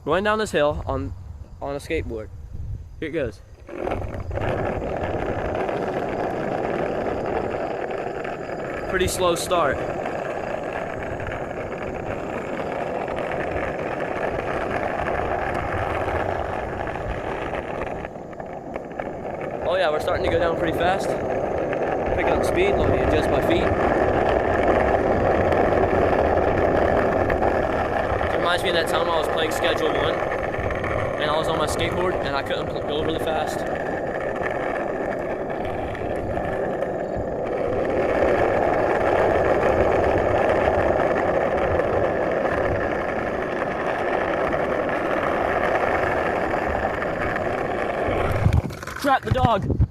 going down this hill on a skateboard. Here it goes. Pretty slow start. Oh yeah, we're starting to go down pretty fast. Pick up speed, let me adjust my feet. It reminds me of that time I was playing Schedule 1 and I was on my skateboard and I couldn't go really fast. Crap, the dog!